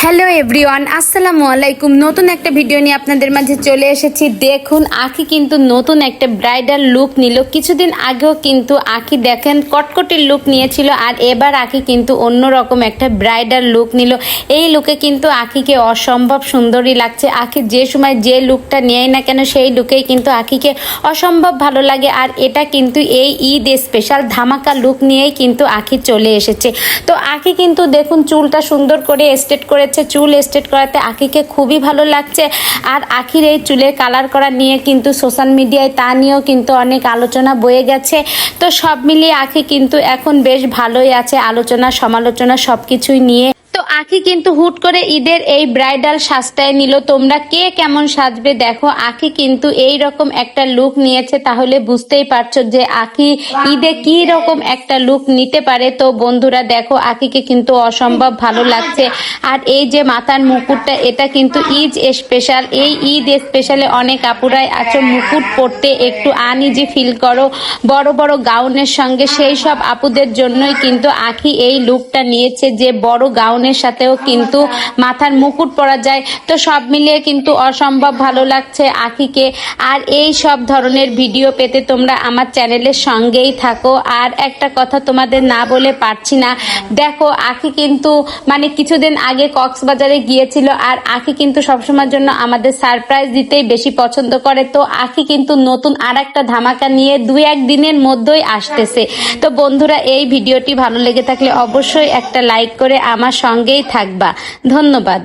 Hello everyone, আসসালামু আলাইকুম। নতুন একটা ভিডিও নিয়ে আপনাদের মাঝে চলে এসেছি। দেখুন, আখি কিন্তু নতুন একটা ব্রাইডাল লুক নিল। কিছুদিন আগেও কিন্তু আখি দেখেন কটকটির লুক নিয়েছিল, আর এবার আখি কিন্তু অন্যরকম একটা ব্রাইডাল লুক নিল। এই লুকে কিন্তু আখিকে অসম্ভব সুন্দরী লাগছে। আখি যে সময় যে লুকটা নেয় না কেন, সেই লুকেই কিন্তু আখিকে অসম্ভব ভালো লাগে। আর এটা কিন্তু এই ঈদ স্পেশাল ধামাকা লুক নিয়েই কিন্তু আখি চলে এসেছে। তো আখি কিন্তু দেখুন চুলটা সুন্দর করে স্ট্রেট করেছে। চুল স্ট্রেট করাতে আখিকে খুবই ভালো লাগছে। আর আখির এই চুলের কালার করা নিয়ে কিন্তু সোশ্যাল মিডিয়ায় তা নিয়েও কিন্তু অনেক আলোচনা বয়ে গেছে। তো সব মিলিয়ে আখি কিন্তু এখন বেশ ভালোই আছে, আলোচনা সমালোচনা সব কিছুই নিয়ে। তো আখি কিন্তু হুট করে ঈদের এই ব্রাইডাল সাজটায় নিল। তোমরা কে কেমন সাজবে দেখো। আখি কিন্তু এই রকম একটা লুক নিয়েছে, তাহলে বুঝতেই পারছো যে আখি ঈদে কি রকম একটা লুক নিতে পারে। তো বন্ধুরা দেখো, আখিকে কিন্তু অসম্ভব ভালো লাগছে। আর এই যে মাথার মুকুটটা, এটা কিন্তু ঈদ স্পেশাল। এই ঈদ স্পেশালে অনেক আপুরাই আছো মুকুট পরতে একটু আনইজি ফিল করো বড় বড় গাউনের সঙ্গে। সেই সব আপুদের জন্যই কিন্তু আখি এই লুকটা নিয়েছে, যে বড় গাউন সাথেও কিন্তু মাথার মুকুট পরা যায়। তো সব মিলিয়ে কিন্তু অসম্ভব ভালো লাগছে আখিকে। আর এই সব ধরনের ভিডিও পেতে তোমরা আমার চ্যানেলের সঙ্গেই থাকো। আর একটা কথা তোমাদের না বলে পারছি না, দেখো আখি কিন্তু কিছুদিন আগে কক্সবাজারে গিয়েছিল। আর আখি কিন্তু সবসময়ের জন্য আমাদের সারপ্রাইজ দিতেই বেশি পছন্দ করে। তো আখি কিন্তু নতুন আর একটা ধামাকা নিয়ে 2-1 দিনের মধ্যেই আসতেছে। তো বন্ধুরা, এই ভিডিওটি ভালো লেগে থাকলে অবশ্যই একটা লাইক করে আমার সঙ্গেই থাকবা। ধন্যবাদ।